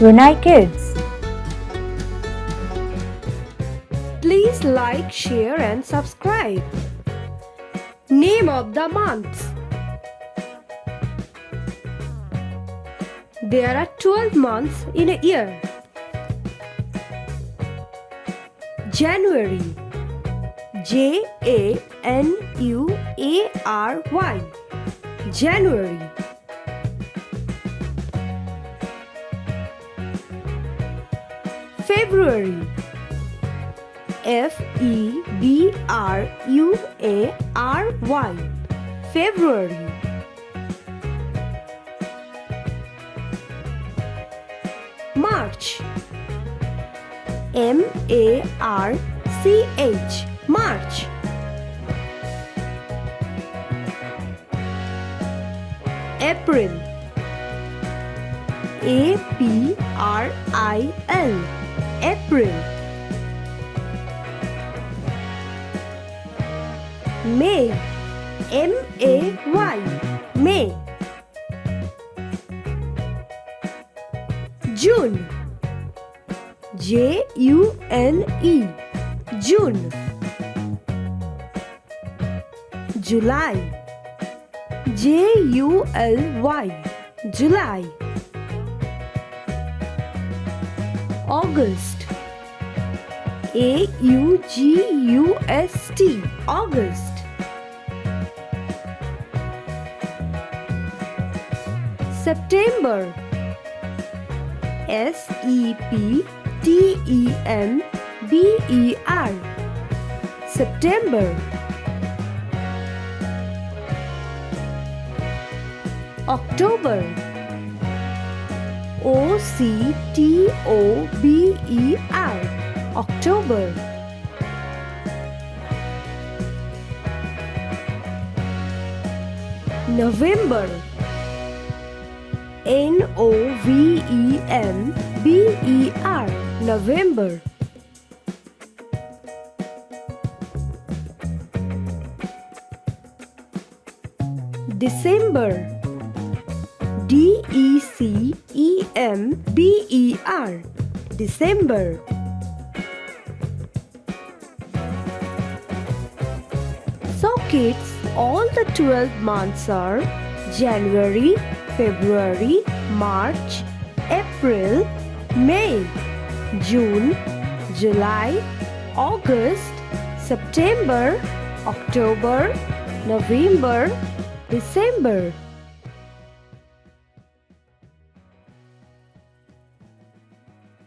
Runaikids. Please like, share and subscribe. Name of the months. There are 12 months in a year. January. January. January. February. February. February. March. March. March. April. April. April. May. May. June. June. June. July. July. August. August. September. September. September. October. October. November. November. December. December. So kids, all the 12 months are January, February, March, April, May, June, July, August, September, October, November, December.